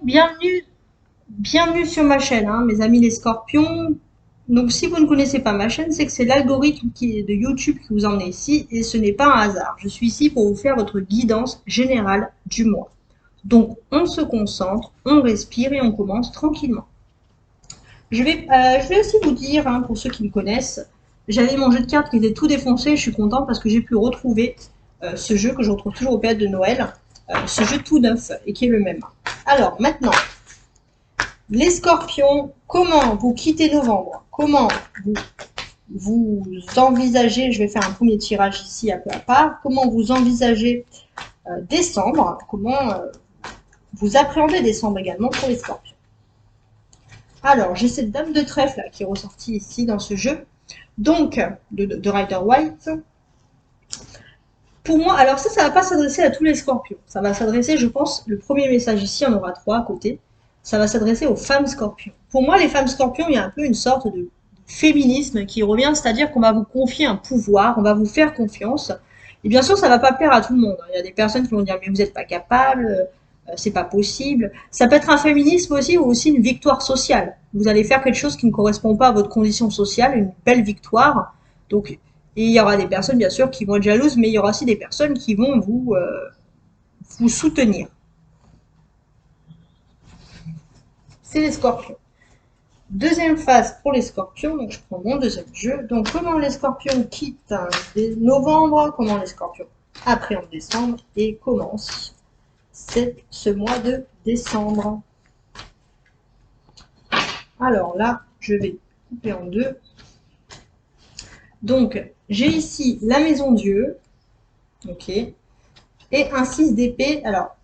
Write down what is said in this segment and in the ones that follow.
bienvenue sur ma chaîne, hein, mes amis les scorpions. Donc si vous ne connaissez pas ma chaîne, c'est que c'est l'algorithme de YouTube qui vous emmène ici et ce n'est pas un hasard. Je suis ici pour vous faire votre guidance générale du mois. Donc on se concentre, on respire et on commence tranquillement. Je vais aussi vous dire, hein, pour ceux qui me connaissent, j'avais mon jeu de cartes qui était tout défoncé. Je suis contente parce que j'ai pu retrouver ce jeu que je retrouve toujours aux périodes de Noël, ce jeu tout neuf et qui est le même. Alors maintenant, les scorpions, comment vous quittez novembre? Comment vous envisagez, je vais faire un premier tirage ici à peu à part, comment vous envisagez décembre? Comment vous appréhendez décembre également pour les scorpions? Alors, j'ai cette dame de trèfle là, qui est ressortie ici dans ce jeu, donc de Rider White. Pour moi, alors ça ne va pas s'adresser à tous les scorpions. Ça va s'adresser, je pense, le premier message ici, on aura 3 à côté. Ça va s'adresser aux femmes scorpions. Pour moi, les femmes scorpions, il y a un peu une sorte de féminisme qui revient, c'est-à-dire qu'on va vous confier un pouvoir, on va vous faire confiance. Et bien sûr, ça ne va pas plaire à tout le monde. Il y a des personnes qui vont dire mais vous n'êtes pas capable, c'est pas possible. Ça peut être un féminisme aussi ou aussi une victoire sociale. Vous allez faire quelque chose qui ne correspond pas à votre condition sociale, une belle victoire. Donc, et il y aura des personnes bien sûr qui vont être jalouses, mais il y aura aussi des personnes qui vont vous soutenir. C'est les scorpions. Deuxième phase pour les scorpions, donc je prends mon deuxième jeu. Donc comment les scorpions quittent novembre, comment les scorpions appréhendent décembre et commencent ce mois de décembre. Alors là, je vais couper en deux. Donc j'ai ici la maison Dieu, ok, et un 6 d'épée. Alors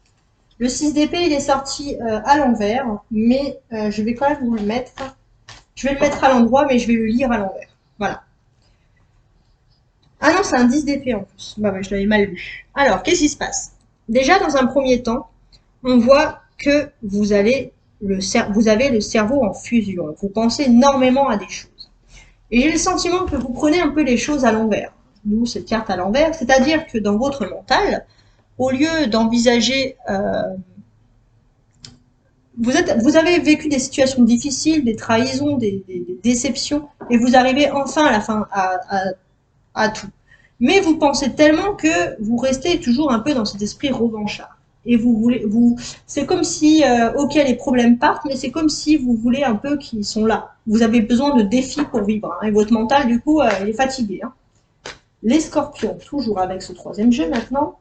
le 6 d'épée il est sorti à l'envers, mais je vais quand même vous le mettre. Je vais le mettre à l'endroit, mais je vais le lire à l'envers. Voilà. Ah non, c'est un 10 d'épée en plus. Bah ouais, je l'avais mal lu. Alors, qu'est-ce qui se passe? Déjà, dans un premier temps, on voit que vous avez le cerveau en fusion. Vous pensez énormément à des choses. Et j'ai le sentiment que vous prenez un peu les choses à l'envers. Nous, cette carte à l'envers, c'est-à-dire que dans votre mental, au lieu d'envisager vous avez vécu des situations difficiles, des trahisons, des déceptions, et vous arrivez enfin à la fin à tout. Mais vous pensez tellement que vous restez toujours un peu dans cet esprit revanchard. Et c'est comme si, ok, les problèmes partent, mais c'est comme si vous voulez un peu qu'ils sont là. Vous avez besoin de défis pour vivre, hein, et votre mental, du coup, il est fatigué. Hein. Les scorpions, toujours avec ce troisième jeu maintenant.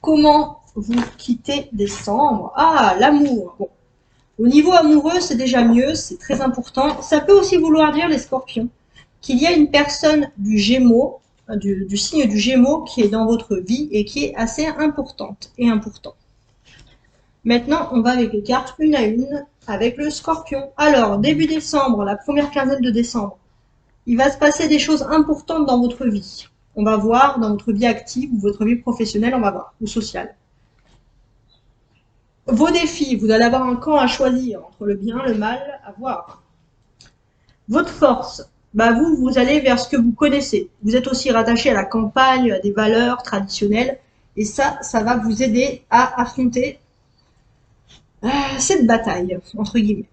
Comment vous quittez décembre? Ah, l'amour. Bon. Au niveau amoureux, c'est déjà mieux, c'est très important. Ça peut aussi vouloir dire, les scorpions, qu'il y a une personne du Gémeaux, du signe du Gémeaux qui est dans votre vie et qui est assez importante et important. Maintenant, on va avec les cartes une à une avec le Scorpion. Alors, début décembre, la première quinzaine de décembre, il va se passer des choses importantes dans votre vie. On va voir dans votre vie active ou votre vie professionnelle, on va voir, ou sociale. Vos défis, vous allez avoir un camp à choisir entre le bien, le mal, à voir. Votre force, bah vous allez vers ce que vous connaissez. Vous êtes aussi rattaché à la campagne, à des valeurs traditionnelles. Et ça va vous aider à affronter cette bataille, entre guillemets.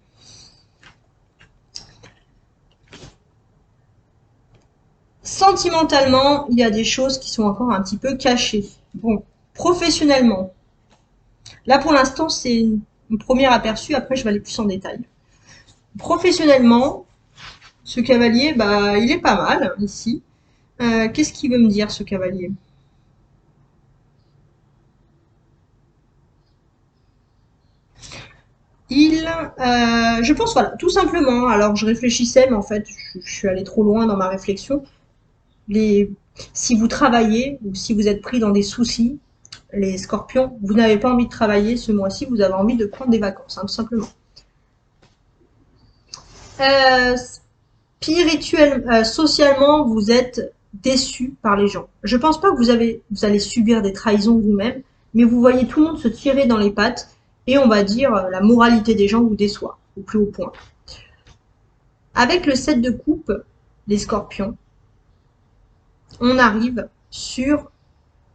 Sentimentalement, il y a des choses qui sont encore un petit peu cachées. Bon, professionnellement, là pour l'instant c'est un premier aperçu, après je vais aller plus en détail. Professionnellement, ce cavalier, bah, il est pas mal ici. Qu'est-ce qu'il veut me dire ce cavalier? Je pense, voilà, tout simplement. Alors, je réfléchissais, mais en fait, je suis allée trop loin dans ma réflexion. Les, si vous travaillez ou si vous êtes pris dans des soucis, les scorpions, vous n'avez pas envie de travailler ce mois-ci, vous avez envie de prendre des vacances, hein, tout simplement. Euh, Socialement, vous êtes déçu par les gens. Je pense pas que vous allez subir des trahisons vous-même, mais vous voyez tout le monde se tirer dans les pattes et on va dire la moralité des gens vous déçoit au plus haut point. Avec le 7 de coupe, les scorpions, on arrive sur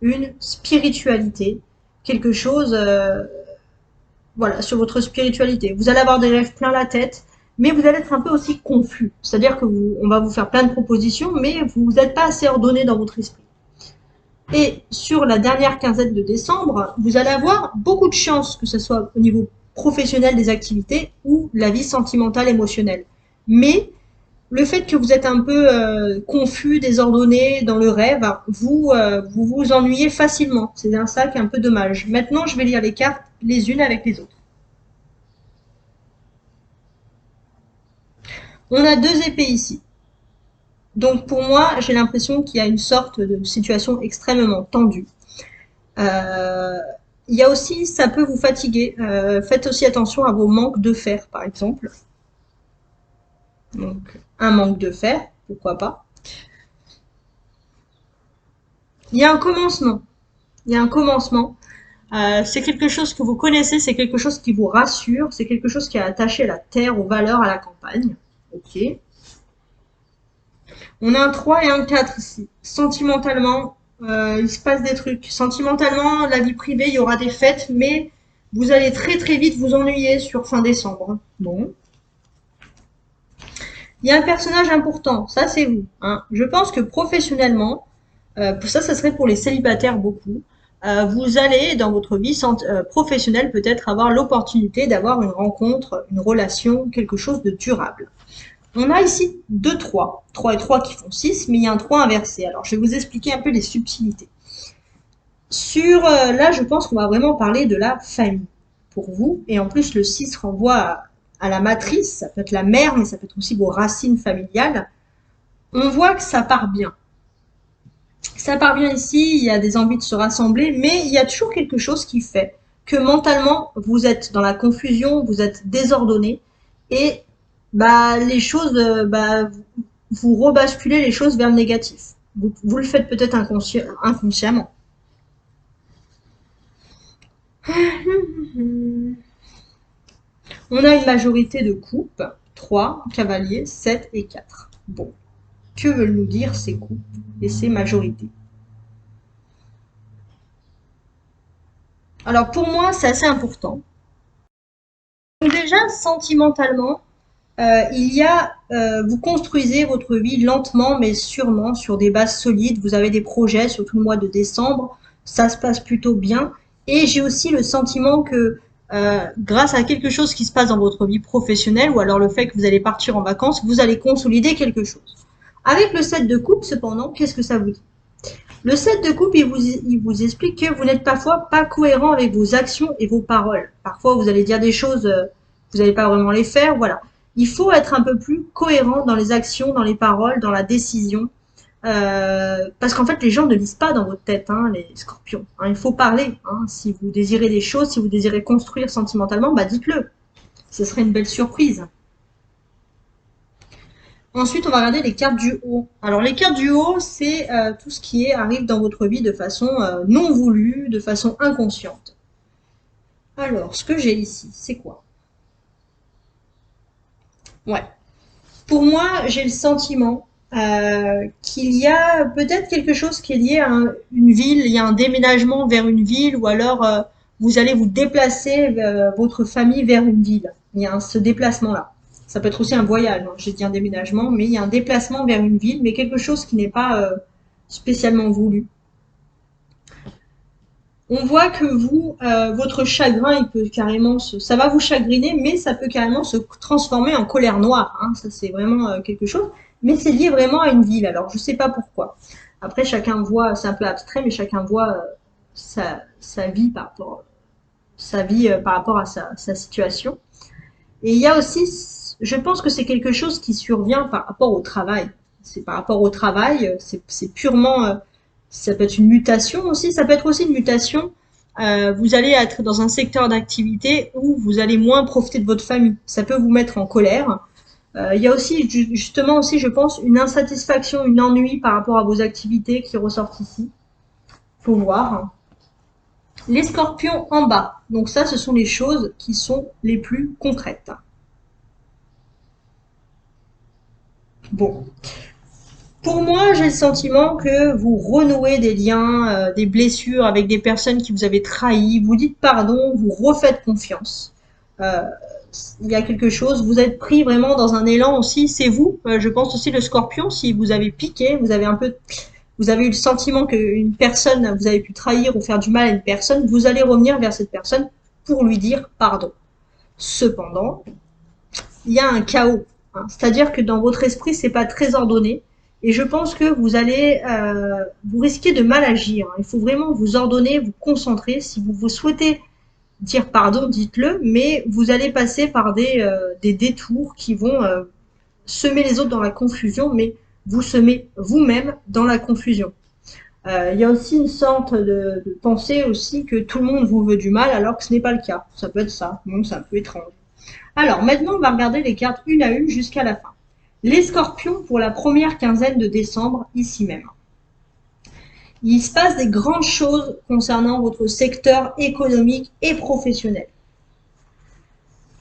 une spiritualité, quelque chose voilà, sur votre spiritualité. Vous allez avoir des rêves plein la tête, mais vous allez être un peu aussi confus. C'est-à-dire que on va vous faire plein de propositions, mais vous n'êtes pas assez ordonné dans votre esprit. Et sur la dernière quinzaine de décembre, vous allez avoir beaucoup de chance, que ce soit au niveau professionnel des activités ou la vie sentimentale, émotionnelle. Mais le fait que vous êtes un peu confus, désordonné dans le rêve, vous vous ennuyez facilement. C'est ça qui est un peu dommage. Maintenant, je vais lire les cartes les unes avec les autres. On a deux épées ici. Donc pour moi, j'ai l'impression qu'il y a une sorte de situation extrêmement tendue. Euh, il y a aussi, ça peut vous fatiguer. Faites aussi attention à vos manques de fer, par exemple. Donc un manque de fer, pourquoi pas. Il y a un commencement. Il y a un commencement. C'est quelque chose que vous connaissez, c'est quelque chose qui vous rassure, c'est quelque chose qui est attaché à la terre, aux valeurs, à la campagne. Ok. On a un 3 et un 4 ici. Sentimentalement, il se passe des trucs. Sentimentalement, la vie privée, il y aura des fêtes, mais vous allez très très vite vous ennuyer sur fin décembre. Bon. Il y a un personnage important, ça c'est vous. Hein. Je pense que professionnellement, ça serait pour les célibataires beaucoup. Vous allez dans votre vie professionnelle peut-être avoir l'opportunité d'avoir une rencontre, une relation, quelque chose de durable. On a ici deux 3, 3 et 3 qui font 6, mais il y a un 3 inversé. Alors je vais vous expliquer un peu les subtilités. Là, je pense qu'on va vraiment parler de la famille pour vous. Et en plus, le 6 renvoie à la matrice, ça peut être la mère, mais ça peut être aussi vos racines familiales. On voit que ça part bien. Ça part bien ici, il y a des envies de se rassembler, mais il y a toujours quelque chose qui fait que mentalement, vous êtes dans la confusion, vous êtes désordonné, et bah, les choses, vous rebasculez les choses vers le négatif. Vous le faites peut-être inconsciemment. On a une majorité de coupes, 3, cavaliers, 7 et 4. Bon, que veulent nous dire ces coupes et ces majorités? Alors pour moi, c'est assez important. Donc déjà, sentimentalement, vous construisez votre vie lentement mais sûrement sur des bases solides. Vous avez des projets, surtout le mois de décembre, ça se passe plutôt bien. Et j'ai aussi le sentiment que grâce à quelque chose qui se passe dans votre vie professionnelle ou alors le fait que vous allez partir en vacances, vous allez consolider quelque chose. Avec le 7 de coupe, cependant, qu'est-ce que ça vous dit? Le 7 de coupe, il vous explique que vous n'êtes parfois pas cohérent avec vos actions et vos paroles. Parfois, vous allez dire des choses, vous n'allez pas vraiment les faire, voilà. Il faut être un peu plus cohérent dans les actions, dans les paroles, dans la décision. Parce qu'en fait, les gens ne lisent pas dans votre tête, hein, les scorpions. Hein, il faut parler. Hein. Si vous désirez des choses, si vous désirez construire sentimentalement, bah dites-le. Ce serait une belle surprise. Ensuite, on va regarder les cartes du haut. Alors, les cartes du haut, c'est tout ce qui arrive dans votre vie de façon non voulue, de façon inconsciente. Alors, ce que j'ai ici, c'est quoi? Ouais. Pour moi, j'ai le sentiment qu'il y a peut-être quelque chose qui est lié à une ville, il y a un déménagement vers une ville, ou alors vous allez vous déplacer votre famille vers une ville. Il y a ce déplacement-là. Ça peut être aussi un voyage, hein. J'ai dit un déménagement, mais il y a un déplacement vers une ville, mais quelque chose qui n'est pas spécialement voulu. On voit que votre chagrin, il peut carrément ça va vous chagriner, mais ça peut carrément se transformer en colère noire. Hein. Ça, c'est vraiment quelque chose. Mais c'est lié vraiment à une ville. Alors, je sais pas pourquoi. Après, chacun voit, c'est un peu abstrait, mais chacun voit sa vie par rapport à sa situation. Et il y a aussi, je pense que c'est quelque chose qui survient par rapport au travail. C'est par rapport au travail, c'est purement, ça peut être une mutation aussi, ça peut être aussi une mutation. Vous allez être dans un secteur d'activité où vous allez moins profiter de votre famille. Ça peut vous mettre en colère. Il y a aussi, justement aussi, je pense, une insatisfaction, une ennui par rapport à vos activités qui ressortent ici. Faut voir. Les scorpions en bas. Donc ça, ce sont les choses qui sont les plus concrètes. Bon. Pour moi, j'ai le sentiment que vous renouez des liens, des blessures avec des personnes qui vous avaient trahi, vous dites pardon, vous refaites confiance. Euh, il y a quelque chose, vous êtes pris vraiment dans un élan aussi, c'est vous. Je pense aussi le scorpion, si vous avez piqué, vous avez eu le sentiment qu'une personne, vous avez pu trahir ou faire du mal à une personne, vous allez revenir vers cette personne pour lui dire pardon. Cependant, il y a un chaos. Hein. C'est-à-dire que dans votre esprit, c'est pas très ordonné. Et je pense que vous risquez de mal agir. Il faut vraiment vous ordonner, vous concentrer. Si vous souhaitez dire pardon, dites-le, mais vous allez passer par des détours qui vont semer les autres dans la confusion, mais vous semez vous-même dans la confusion. Il y a aussi une sorte de pensée aussi que tout le monde vous veut du mal alors que ce n'est pas le cas. Ça peut être ça, donc c'est un peu étrange. Alors maintenant, on va regarder les cartes une à une jusqu'à la fin. Les scorpions pour la première quinzaine de décembre, ici même. Il se passe des grandes choses concernant votre secteur économique et professionnel.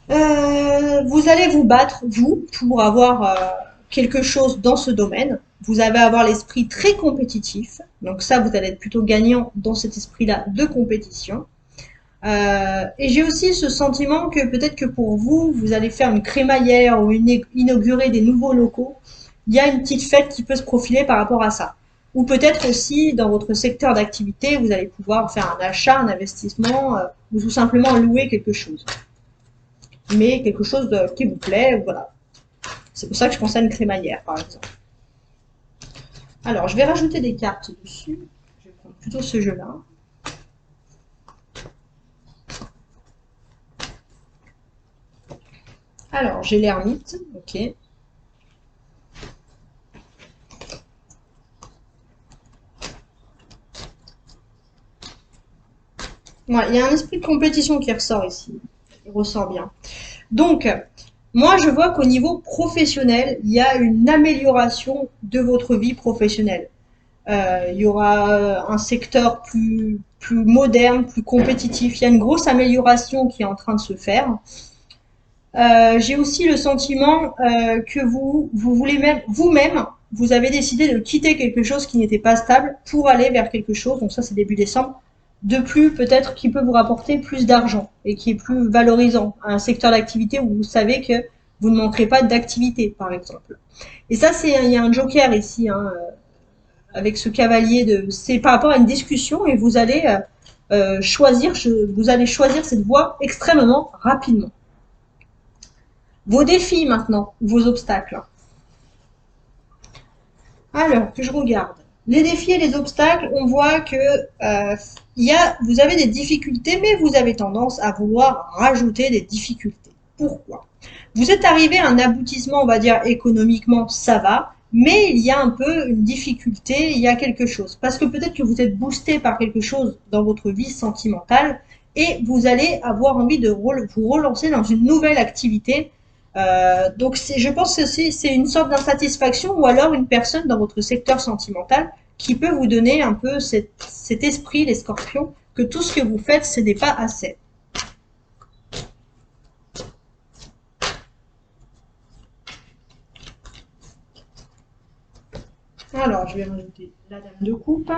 Vous allez vous battre, vous, pour avoir quelque chose dans ce domaine. Vous allez avoir l'esprit très compétitif. Donc ça, vous allez être plutôt gagnant dans cet esprit-là de compétition. Et j'ai aussi ce sentiment que peut-être que pour vous, vous allez faire une crémaillère ou inaugurer des nouveaux locaux. Il y a une petite fête qui peut se profiler par rapport à ça. Ou peut-être aussi dans votre secteur d'activité, vous allez pouvoir faire un achat, un investissement, ou tout simplement louer quelque chose. Mais quelque chose qui vous plaît, voilà. C'est pour ça que je pensais à une crémaillère, par exemple. Alors, je vais rajouter des cartes dessus. Je vais prendre plutôt ce jeu-là. Alors, j'ai l'ermite, ok. Ouais, il y a un esprit de compétition qui ressort ici. Il ressort bien. Donc, moi, je vois qu'au niveau professionnel, il y a une amélioration de votre vie professionnelle. Il y aura un secteur plus moderne, plus compétitif. Il y a une grosse amélioration qui est en train de se faire. J'ai aussi le sentiment que vous voulez même vous-même, vous avez décidé de quitter quelque chose qui n'était pas stable pour aller vers quelque chose. Donc ça, c'est début décembre. De plus, peut-être qui peut vous rapporter plus d'argent et qui est plus valorisant. Un secteur d'activité où vous savez que vous ne manquerez pas d'activité, par exemple. Et ça, il y a un joker ici, hein, avec ce cavalier c'est par rapport à une discussion et vous allez choisir cette voie extrêmement rapidement. Vos défis maintenant, vos obstacles. Alors, que je regarde. Les défis et les obstacles, on voit que vous avez des difficultés, mais vous avez tendance à vouloir rajouter des difficultés. Pourquoi? Vous êtes arrivé à un aboutissement, on va dire économiquement, ça va, mais il y a un peu une difficulté, il y a quelque chose. Parce que peut-être que vous êtes boosté par quelque chose dans votre vie sentimentale et vous allez avoir envie de vous relancer dans une nouvelle activité. Donc je pense que c'est une sorte d'insatisfaction ou alors une personne dans votre secteur sentimental qui peut vous donner un peu cet esprit, les scorpions, que tout ce que vous faites, ce n'est pas assez. Alors, je vais rajouter la dame de coupe.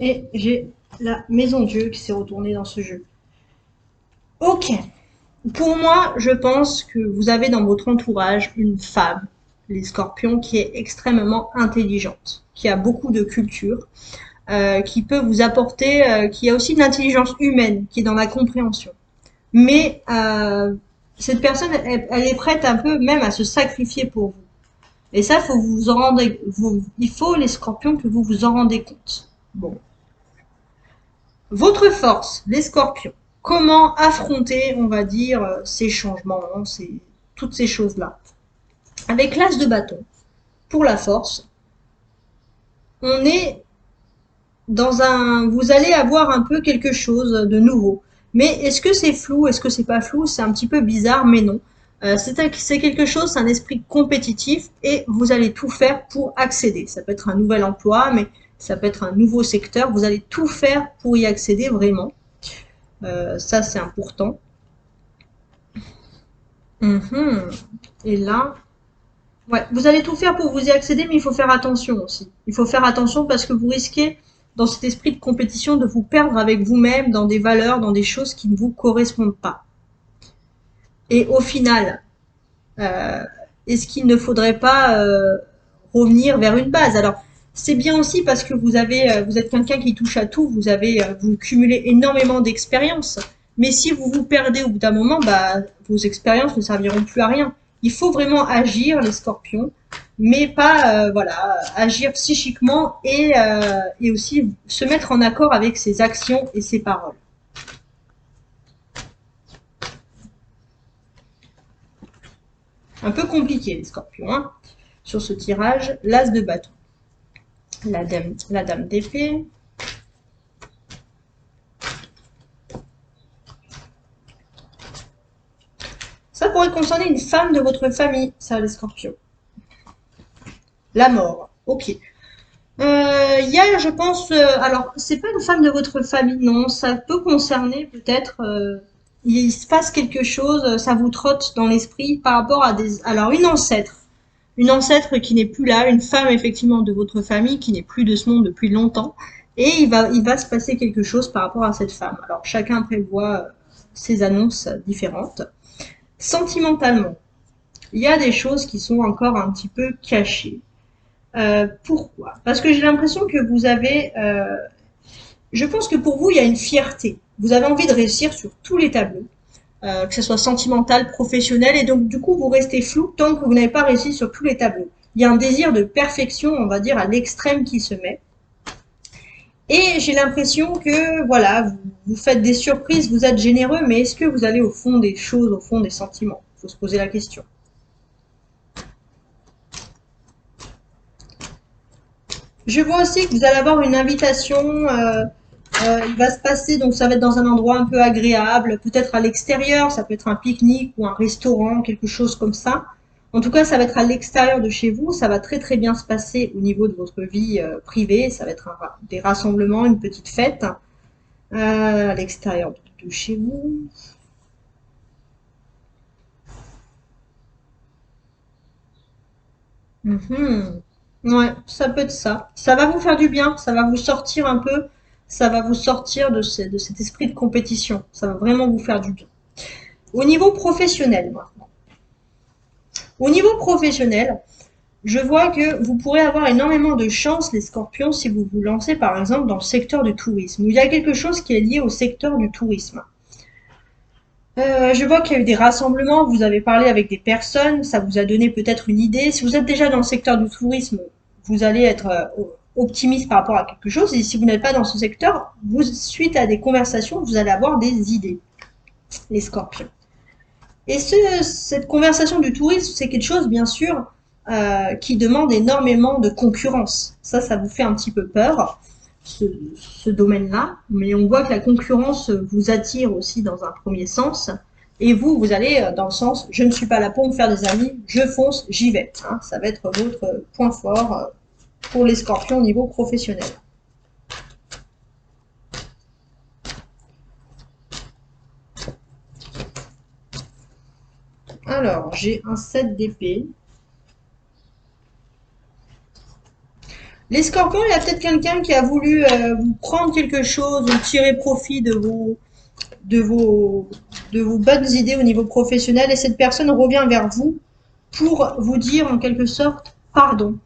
Et j'ai la maison Dieu qui s'est retournée dans ce jeu. Ok. Pour moi, je pense que vous avez dans votre entourage une femme, les scorpions, qui est extrêmement intelligente, qui a beaucoup de culture, qui peut vous apporter, qui a aussi de l'intelligence humaine, qui est dans la compréhension. Mais cette personne, elle est prête un peu même à se sacrifier pour vous. Et ça, faut vous en rendre, il faut les scorpions que vous vous en rendez compte. Bon. Votre force, les scorpions. Comment affronter, on va dire, ces changements, toutes ces choses-là. Avec l'as de bâton, pour la force, on est vous allez avoir un peu quelque chose de nouveau. Mais est-ce que c'est flou? Est-ce que c'est pas flou? C'est un petit peu bizarre, mais non. C'est quelque chose, c'est un esprit compétitif et vous allez tout faire pour accéder. Ça peut être un nouvel emploi, mais ça peut être un nouveau secteur. Vous allez tout faire pour y accéder vraiment. Ça, c'est important. Mhm. Et là, ouais, vous allez tout faire pour vous y accéder, mais il faut faire attention aussi. Il faut faire attention parce que vous risquez, dans cet esprit de compétition, de vous perdre avec vous-même dans des valeurs, dans des choses qui ne vous correspondent pas. Et au final, euh, est-ce qu'il ne faudrait pas revenir vers une base? Alors, c'est bien aussi parce que vous êtes quelqu'un qui touche à tout, vous cumulez énormément d'expériences. Mais si vous vous perdez au bout d'un moment, bah, vos expériences ne serviront plus à rien. Il faut vraiment agir, les scorpions, mais pas, voilà, agir psychiquement et aussi se mettre en accord avec ses actions et ses paroles. Un peu compliqué, les scorpions, hein, sur ce tirage. L'as de bâton. La dame d'épée. Ça pourrait concerner une femme de votre famille, ça, les scorpions. La mort, ok. Il y a, je pense, alors, c'est pas une femme de votre famille, non, ça peut concerner peut-être, il se passe quelque chose, ça vous trotte dans l'esprit par rapport à alors une ancêtre qui n'est plus là, une femme effectivement de votre famille qui n'est plus de ce monde depuis longtemps, et il va se passer quelque chose par rapport à cette femme. Alors, chacun prévoit ses annonces différentes. Sentimentalement, il y a des choses qui sont encore un petit peu cachées. Pourquoi? Parce que j'ai l'impression que je pense que pour vous, il y a une fierté. Vous avez envie de réussir sur tous les tableaux, que ce soit sentimental, professionnel, et donc du coup, vous restez flou tant que vous n'avez pas réussi sur tous les tableaux. Il y a un désir de perfection, on va dire, à l'extrême qui se met. Et j'ai l'impression que, voilà, vous faites des surprises, vous êtes généreux, mais est-ce que vous allez au fond des choses, au fond des sentiments? Il faut se poser la question. Je vois aussi que vous allez avoir une invitation. Il va se passer, donc ça va être dans un endroit un peu agréable, peut-être à l'extérieur, ça peut être un pique-nique ou un restaurant, quelque chose comme ça. En tout cas, ça va être à l'extérieur de chez vous, ça va très très bien se passer au niveau de votre vie privée, ça va être des rassemblements, une petite fête à l'extérieur de chez vous. Mhm. Ouais, ça peut être ça. Ça va vous faire du bien, ça va vous sortir un peu, ça va vous sortir de cet esprit de compétition. Ça va vraiment vous faire du bien. Au niveau professionnel, maintenant. Au niveau professionnel, je vois que vous pourrez avoir énormément de chance, les scorpions, si vous vous lancez par exemple dans le secteur du tourisme, où il y a quelque chose qui est lié au secteur du tourisme. Je vois qu'il y a eu des rassemblements, vous avez parlé avec des personnes, ça vous a donné peut-être une idée. Si vous êtes déjà dans le secteur du tourisme, vous allez être optimiste par rapport à quelque chose. Et si vous n'êtes pas dans ce secteur, suite à des conversations, vous allez avoir des idées, les scorpions. Et cette conversation du tourisme, c'est quelque chose, bien sûr, qui demande énormément de concurrence. Ça vous fait un petit peu peur, ce, ce domaine-là. Mais on voit que la concurrence vous attire aussi dans un premier sens. Et vous, vous allez dans le sens, je ne suis pas là pour me faire des amis, je fonce, j'y vais. Hein. Ça va être votre point fort pour les scorpions au niveau professionnel. Alors, j'ai un 7 d'épée. Les scorpions, il y a peut-être quelqu'un qui a voulu vous prendre quelque chose ou tirer profit de vos, de vos bonnes idées au niveau professionnel et cette personne revient vers vous pour vous dire en quelque sorte pardon.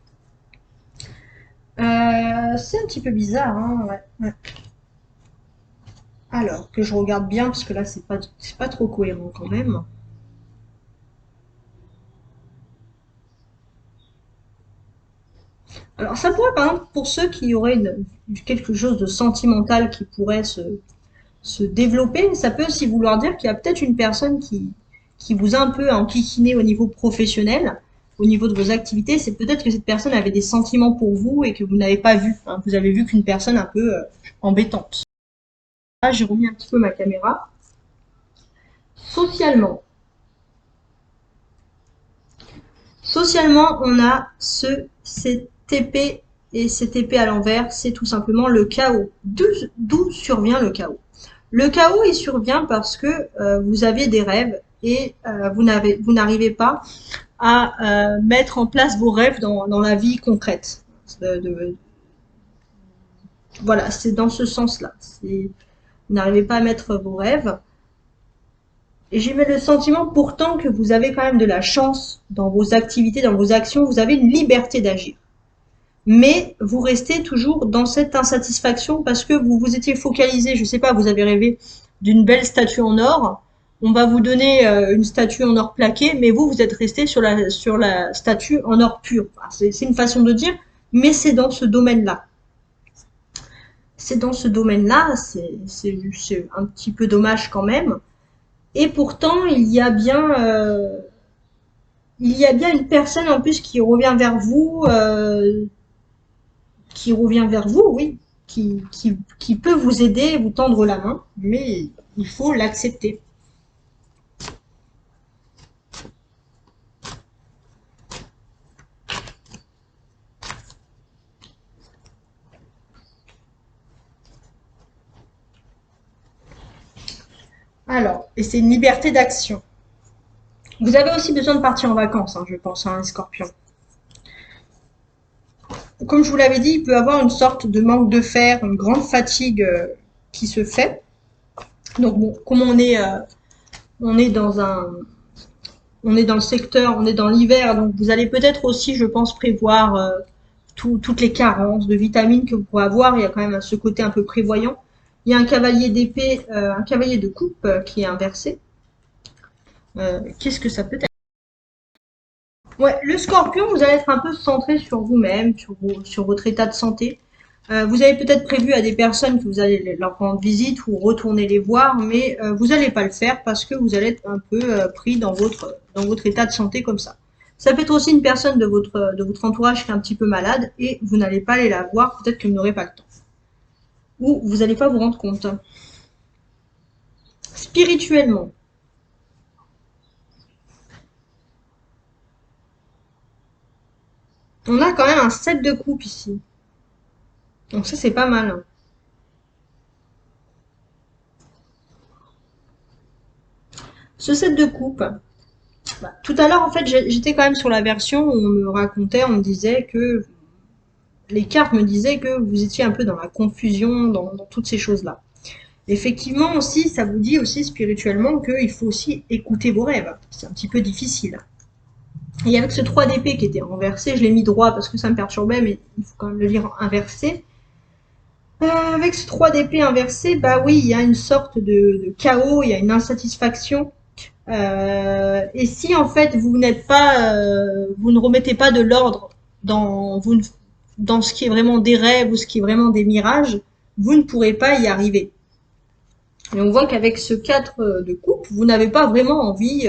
C'est un petit peu bizarre, hein, ouais, ouais. Alors, que je regarde bien parce que là, c'est pas trop cohérent quand même. Alors, ça pourrait, par exemple, pour ceux qui auraient quelque chose de sentimental qui pourrait se développer, ça peut aussi vouloir dire qu'il y a peut-être une personne qui vous a un peu enquiquiné au niveau professionnel, au niveau de vos activités. C'est peut-être que cette personne avait des sentiments pour vous et que vous n'avez pas vu. Hein. Vous avez vu qu'une personne un peu embêtante. Là, j'ai remis un petit peu ma caméra. Socialement, Socialement, on a CTP et CTP à l'envers, c'est tout simplement le chaos. D'où survient le chaos? Le chaos, il survient parce que vous avez des rêves et vous n'arrivez pas à mettre en place vos rêves dans la vie concrète. Voilà, c'est dans ce sens-là. Vous n'arrivez pas à mettre vos rêves. Et j'ai le sentiment pourtant que vous avez quand même de la chance dans vos activités, dans vos actions, vous avez une liberté d'agir. Mais vous restez toujours dans cette insatisfaction parce que vous vous étiez focalisé, je sais pas, vous avez rêvé d'une belle statue en or, on va vous donner une statue en or plaqué, mais vous êtes resté sur la statue en or pur. Enfin, c'est une façon de dire, mais c'est dans ce domaine-là. C'est dans ce domaine-là, c'est un petit peu dommage quand même. Et pourtant, il y a bien une personne en plus qui revient vers vous, oui, qui peut vous aider, vous tendre la main, mais il faut l'accepter. Alors, et c'est une liberté d'action. Vous avez aussi besoin de partir en vacances, hein, je pense, hein, un scorpion. Comme je vous l'avais dit, il peut y avoir une sorte de manque de fer, une grande fatigue qui se fait. Donc bon, comme on est dans on est dans le secteur, on est dans l'hiver, donc vous allez peut-être aussi, je pense, prévoir toutes les carences de vitamines que vous pourrez avoir. Il y a quand même ce côté un peu prévoyant. Il y a un cavalier d'épée, un cavalier de coupe qui est inversé. Qu'est-ce que ça peut être? Ouais, le scorpion, vous allez être un peu centré sur vous-même, sur votre état de santé. Vous avez peut-être prévu à des personnes que vous allez leur rendre visite ou retourner les voir, mais vous n'allez pas le faire parce que vous allez être un peu pris dans votre état de santé comme ça. Ça peut être aussi une personne de votre entourage qui est un petit peu malade et vous n'allez pas aller la voir, peut-être que vous n'aurez pas le temps. Ou vous n'allez pas vous rendre compte. Spirituellement, on a quand même un 7 de coupe ici. Donc ça, c'est pas mal, hein. Ce 7 de coupe, bah, tout à l'heure, en fait, j'étais quand même sur la version où on me racontait, on me disait que les cartes me disaient que vous étiez un peu dans la confusion, dans toutes ces choses-là. Effectivement aussi, ça vous dit aussi spirituellement qu'il faut aussi écouter vos rêves. C'est un petit peu difficile. Et avec ce 3 d'épée qui était renversé, je l'ai mis droit parce que ça me perturbait, mais il faut quand même le lire inversé. Avec ce 3 d'épée inversé, bah oui, il y a une sorte de chaos, il y a une insatisfaction. Et si en fait vous ne remettez pas de l'ordre dans, dans ce qui est vraiment des rêves ou ce qui est vraiment des mirages, vous ne pourrez pas y arriver. Et on voit qu'avec ce 4 de coupe, vous n'avez pas vraiment envie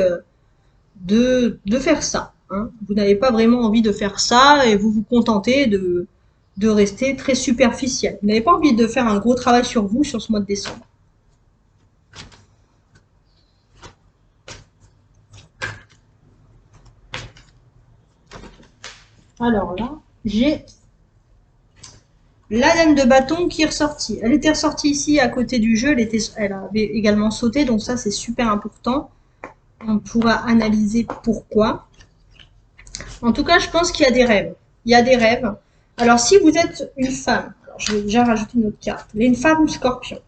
de faire ça, hein. Vous n'avez pas vraiment envie de faire ça et vous vous contentez de rester très superficiel. Vous n'avez pas envie de faire un gros travail sur vous sur ce mois de décembre. Alors là, j'ai la dame de bâton qui est ressortie. Elle était ressortie ici à côté du jeu, elle avait également sauté, donc ça c'est super important. On pourra analyser pourquoi. En tout cas, je pense qu'il y a des rêves. Il y a des rêves. Alors si vous êtes une femme, alors je vais déjà rajouter une autre carte. Une femme scorpion.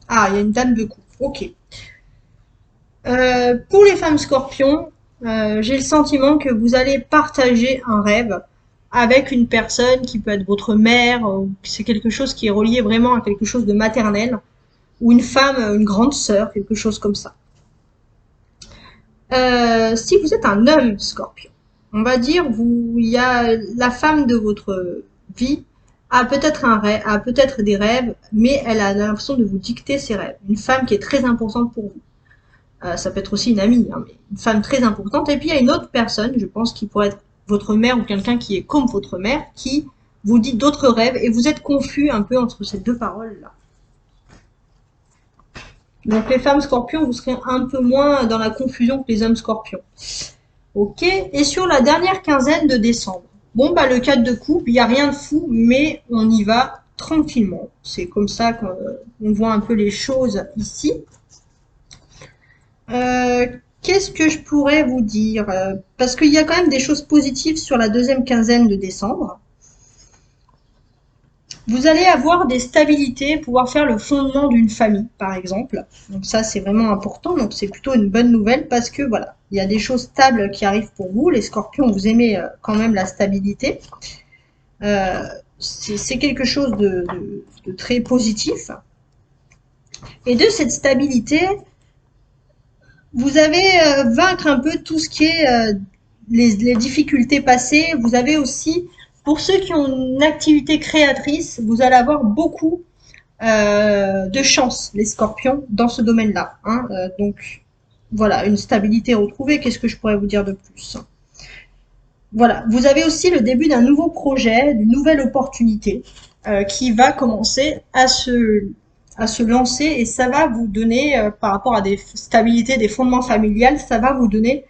Ah, il y a une dame de coupe. Ok. Pour les femmes scorpions, j'ai le sentiment que vous allez partager un rêve avec une personne qui peut être votre mère, ou c'est quelque chose qui est relié vraiment à quelque chose de maternel, ou une femme, une grande sœur, quelque chose comme ça. Si vous êtes un homme scorpion, on va dire, il y a la femme de votre vie a peut-être un rêve, a peut-être des rêves, mais elle a l'impression de vous dicter ses rêves. Une femme qui est très importante pour vous. Ça peut être aussi une amie, hein, mais une femme très importante. Et puis il y a une autre personne, je pense, qui pourrait être votre mère ou quelqu'un qui est comme votre mère, qui vous dit d'autres rêves et vous êtes confus un peu entre ces deux paroles-là. Donc les femmes scorpions, vous serez un peu moins dans la confusion que les hommes scorpions. Ok. Et sur la dernière quinzaine de décembre. Bon, bah, le 4 de coupe, il n'y a rien de fou, mais on y va tranquillement. C'est comme ça qu'on voit un peu les choses ici. Euh, Qu'est-ce que je pourrais vous dire? Parce qu'il y a quand même des choses positives sur la deuxième quinzaine de décembre. Vous allez avoir des stabilités, pouvoir faire le fondement d'une famille, par exemple. Donc ça, c'est vraiment important. Donc c'est plutôt une bonne nouvelle parce que voilà, il y a des choses stables qui arrivent pour vous. Les scorpions, vous aimez quand même la stabilité. Euh, c'est quelque chose de très positif. Et de cette stabilité, vous avez vaincre un peu tout ce qui est les difficultés passées. Vous avez aussi, pour ceux qui ont une activité créatrice, vous allez avoir beaucoup de chance, les scorpions, dans ce domaine-là. Hein. Donc, voilà, une stabilité retrouvée. Qu'est-ce que je pourrais vous dire de plus? Voilà, vous avez aussi le début d'un nouveau projet, d'une nouvelle opportunité qui va commencer à se lancer et ça va vous donner, par rapport à des stabilités, des fondements familiales, ça va vous donner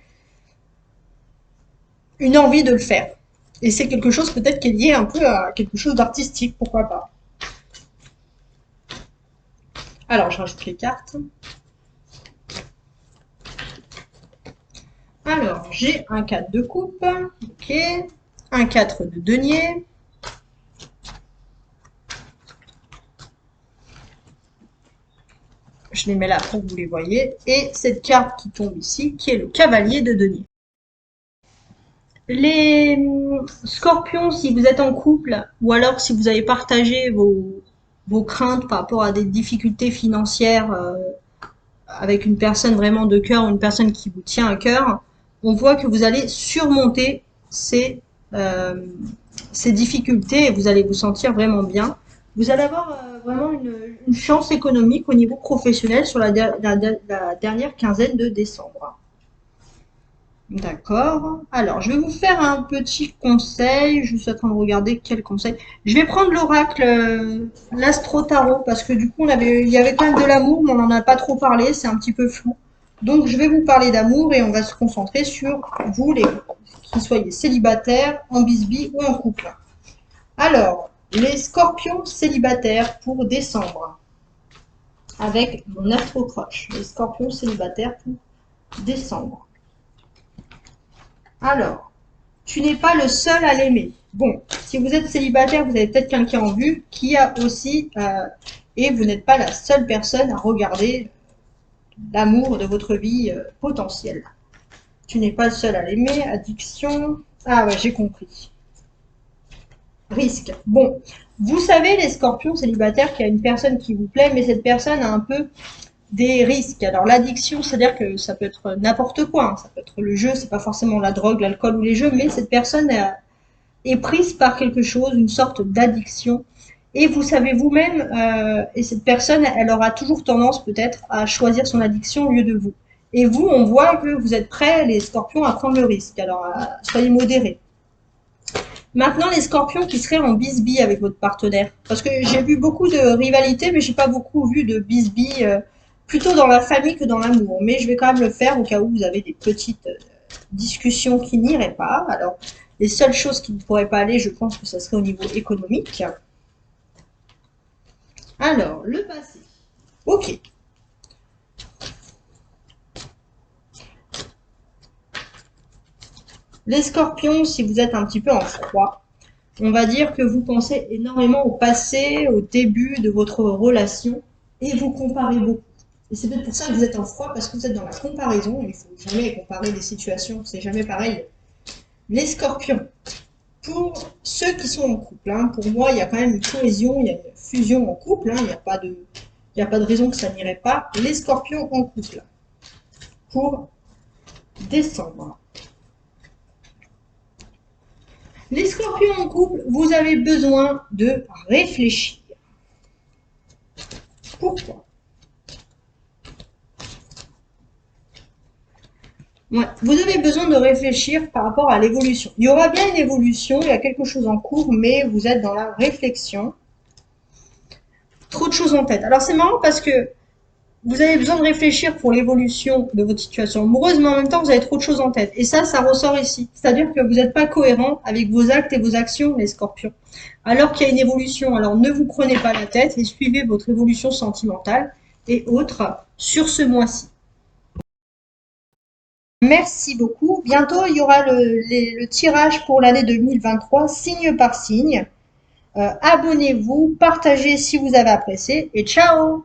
une envie de le faire. Et c'est quelque chose peut-être qui est lié un peu à quelque chose d'artistique, pourquoi pas. Alors, je rajoute les cartes. Alors, j'ai un 4 de coupe, ok, un 4 de denier, je les mets là pour que vous les voyez, et cette carte qui tombe ici, qui est le cavalier de denier. Les scorpions, si vous êtes en couple, ou alors si vous avez partagé vos craintes par rapport à des difficultés financières avec une personne vraiment de cœur, une personne qui vous tient à cœur, on voit que vous allez surmonter euh, ces difficultés et vous allez vous sentir vraiment bien. Vous allez avoir vraiment une chance économique au niveau professionnel sur la dernière quinzaine de décembre. D'accord. Alors, je vais vous faire un petit conseil. Je suis en train de regarder quel conseil. Je vais prendre l'oracle, l'astro tarot, parce que du coup, il y avait quand même de l'amour, mais on n'en a pas trop parlé. C'est un petit peu flou. Donc, je vais vous parler d'amour et on va se concentrer sur vous, qui soyez célibataires, en bisbille ou en couple. Alors, les scorpions célibataires pour décembre, avec mon astro-croche. Les scorpions célibataires pour décembre. Alors, tu n'es pas le seul à l'aimer. Bon, si vous êtes célibataire, vous avez peut-être quelqu'un en vue qui a aussi, et vous n'êtes pas la seule personne à regarder l'amour de votre vie potentielle. Tu n'es pas le seul à l'aimer. Addiction. Ah ouais, j'ai compris. Risque. Bon, vous savez, les scorpions célibataires, qu'il y a une personne qui vous plaît, mais cette personne a un peu des risques. Alors l'addiction, c'est-à-dire que ça peut être n'importe quoi. Hein. Ça peut être le jeu, c'est pas forcément la drogue, l'alcool ou les jeux, mais cette personne est prise par quelque chose, une sorte d'addiction. Et vous savez vous-même, et cette personne, elle aura toujours tendance peut-être à choisir son addiction au lieu de vous. Et vous, on voit que vous êtes prêts, les scorpions, à prendre le risque. Alors, soyez modérés. Maintenant, les scorpions qui seraient en bisbille avec votre partenaire. Parce que j'ai vu beaucoup de rivalité, mais j'ai pas beaucoup vu de bisbille, plutôt dans la famille que dans l'amour. Mais je vais quand même le faire au cas où vous avez des petites discussions qui n'iraient pas. Alors, les seules choses qui ne pourraient pas aller, je pense que ça serait au niveau économique. Alors, le passé. Ok. Les scorpions, si vous êtes un petit peu en froid, on va dire que vous pensez énormément au passé, au début de votre relation, et vous comparez beaucoup. Et c'est peut-être pour ça que vous êtes en froid, parce que vous êtes dans la comparaison. Il ne faut jamais comparer des situations, c'est jamais pareil. Les scorpions, pour ceux qui sont en couple, hein, pour moi, il y a quand même une cohésion, il y a une fusion en couple, hein, il n'y a pas de raison que ça n'irait pas. Les scorpions en couple, pour décembre. Les scorpions en couple, vous avez besoin de réfléchir. Pourquoi? Ouais, vous avez besoin de réfléchir par rapport à l'évolution. Il y aura bien une évolution, il y a quelque chose en cours, mais vous êtes dans la réflexion. Trop de choses en tête. Alors c'est marrant parce que vous avez besoin de réfléchir pour l'évolution de votre situation amoureuse, mais en même temps, vous avez trop de choses en tête. Et ça ressort ici. C'est-à-dire que vous n'êtes pas cohérent avec vos actes et vos actions, les scorpions. Alors qu'il y a une évolution, alors ne vous prenez pas la tête et suivez votre évolution sentimentale et autres sur ce mois-ci. Merci beaucoup. Bientôt, il y aura le tirage pour l'année 2023, signe par signe. Abonnez-vous, partagez si vous avez apprécié et ciao!